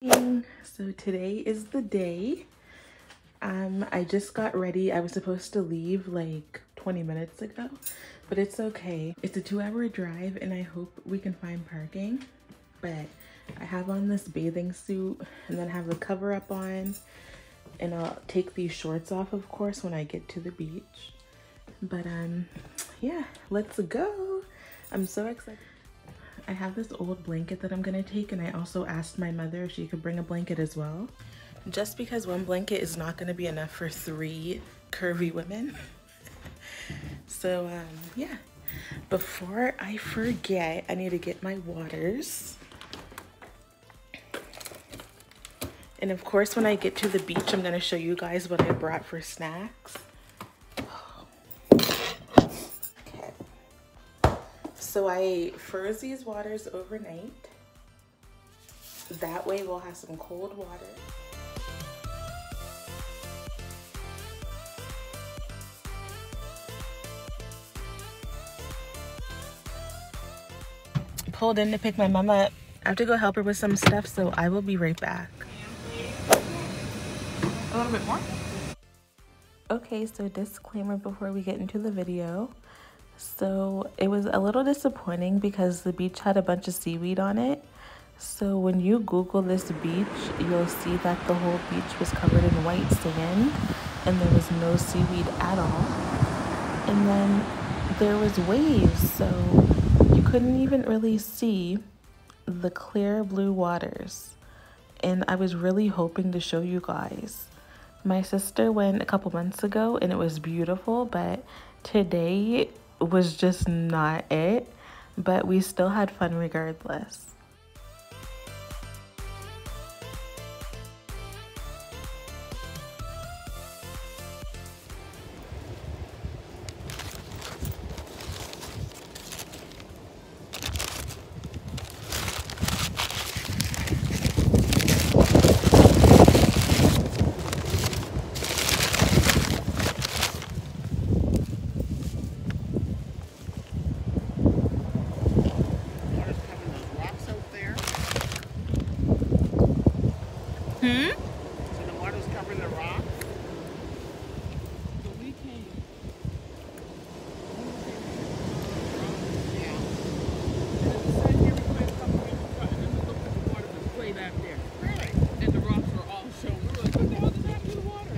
So today is the day. I just got ready. I was supposed to leave like 20 minutes ago, but it's okay. It's a 2-hour drive and I hope we can find parking. But I have on this bathing suit and then I have the cover up on, and I'll take these shorts off of course when I get to the beach. But yeah, let's go. I'm so excited. I have this old blanket that I'm gonna take, and I also asked my mother if she could bring a blanket as well, just because one blanket is not gonna be enough for 3 curvy women. So yeah, before I forget, I need to get my waters. And of course, when I get to the beach, I'm gonna show you guys what I brought for snacks. So I froze these waters overnight. That way we'll have some cold water. Pulled in to pick my mom up. I have to go help her with some stuff, so I will be right back. A little bit more? Okay, so disclaimer before we get into the video. So it was a little disappointing because the beach had a bunch of seaweed on it. So when you Google this beach, you'll see that the whole beach was covered in white sand and there was no seaweed at all. And then there was waves, so you couldn't even really see the clear blue waters. And I was really hoping to show you guys. My sister went a couple months ago and it was beautiful, but today was just not it, but we still had fun regardless. So the water's covering the rock. So we came. Yeah. And it said here we went covering the front, and then we looked at the water was way back there. Really? And the rocks were all shown. We were like, what the hell does that do to the water?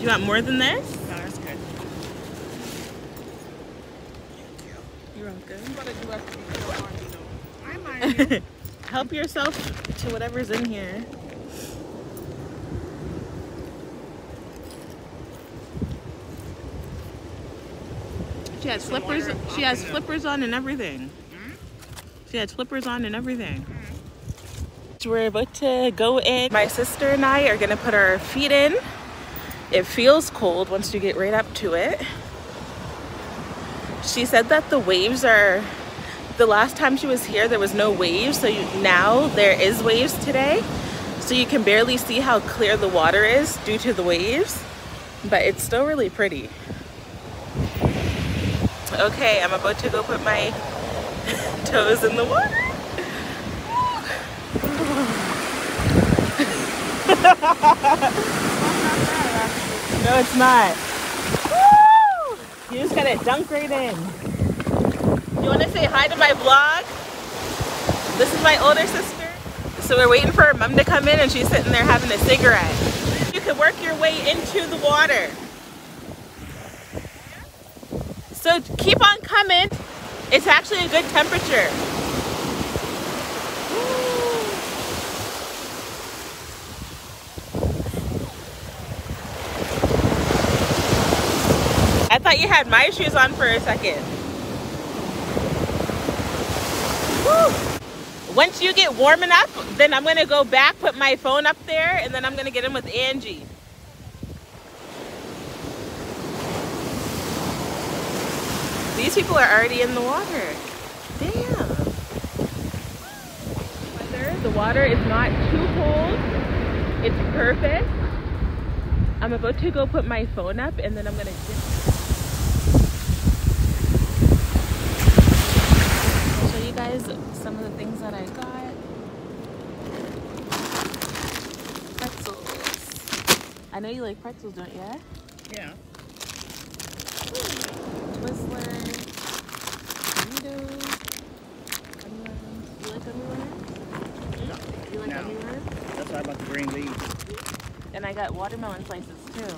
You want more than this? No, that's good. You're welcome. You gotta do us to be so hard, you know. I mind you. Help yourself to whatever's in here. She had slippers. She has slippers on and everything. She had slippers on and everything. So we're about to go in. My sister and I are gonna put our feet in. It feels cold once you get right up to it. She said that the waves are, the last time she was here there was no waves, so now there is waves today. So you can barely see how clear the water is due to the waves, but it's still really pretty. Okay, I'm about to go put my toes in the water. No, it's not. Woo! You just gotta dunk right in. You wanna say hi to my vlog? This is my older sister. So we're waiting for her mom to come in and she's sitting there having a cigarette. You can work your way into the water. So keep on coming. It's actually a good temperature. I thought you had my shoes on for a second. Woo! Once you get warm enough, then I'm gonna go back, put my phone up there, and then I'm gonna get in with Angie. These people are already in the water. Damn. The water is not too cold. It's perfect. I'm about to go put my phone up and then I'm gonna dip. I'll show you guys some of the things that I got. Pretzels. I know you like pretzels, don't you? Yeah. Twizzlers. Doritos. Gummy worms. You like gummy worms? You like gummy worms? That's why I bought the green leaves. And I got watermelon slices too.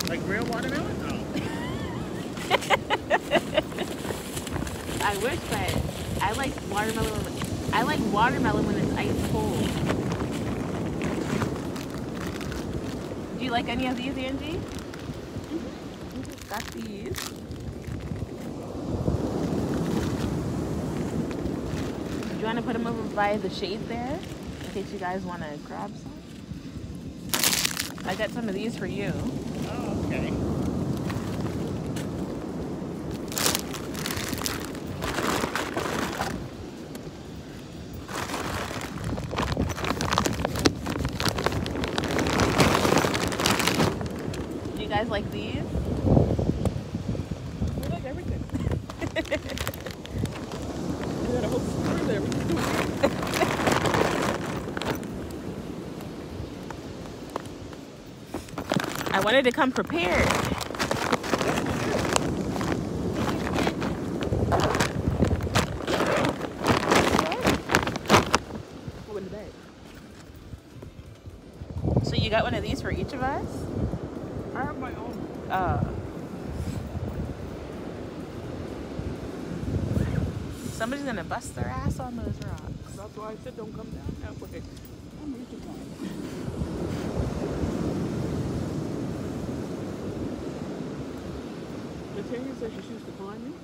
Like real watermelon? Oh. I wish, but I like watermelon. I like watermelon when it's ice cold. Do you like any of these, Angie? Got these. Do you want to put them over by the shade there in case you guys want to grab some? I got some of these for you. Oh, okay. Do you guys like these? I like everything. We got a whole store there. We can do it. I wanted to come prepared. Go in the bag. So you got one of these for each of us? I have my own. Somebody's gonna bust their ass on those rocks. That's why I said don't come down that way. I'm used to flying. Tanya said she's used to climbing.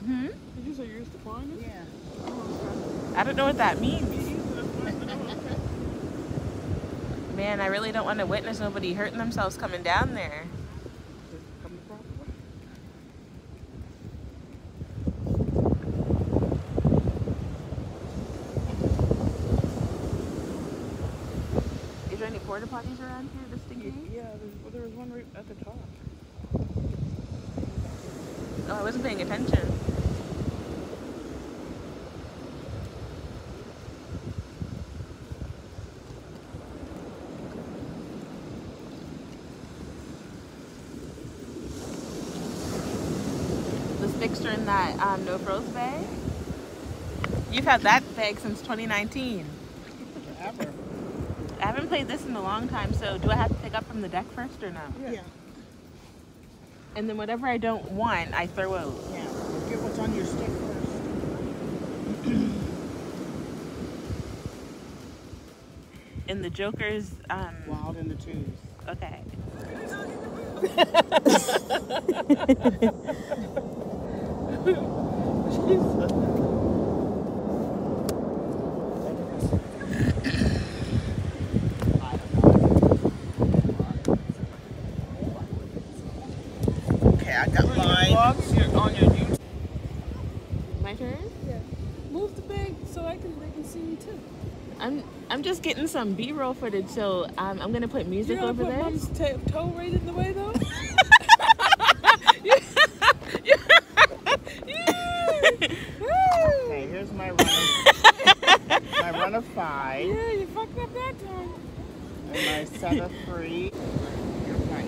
Hmm? Did you say you're used to climbing? Yeah. Oh, I don't know what that means. okay. Okay. Man, I really don't want to witness nobody hurting themselves coming down there. Come the proper way. Is there any porta potties around here just in case? Yeah, there was one right at the top. Oh, I wasn't paying attention. The sticks are in that No Froze bag. You've had that bag since 2019. Ever. I haven't played this in a long time, so do I have to pick up from the deck first or no? Yeah. And then whatever I don't want, I throw out. Yeah. Get what's on your stick first. And the Joker's, Wild in the twos. okay. Okay, I got mine. On your YouTube. My turn? Yeah. Move the bag so they can see you too. I'm just getting some B-roll footage, so I'm gonna put music You're over gonna put this. Mom's toe right in the way though? Okay, here's my run of, my run of 5. Yeah, you fucked up that time. And my set of 3. You're fine.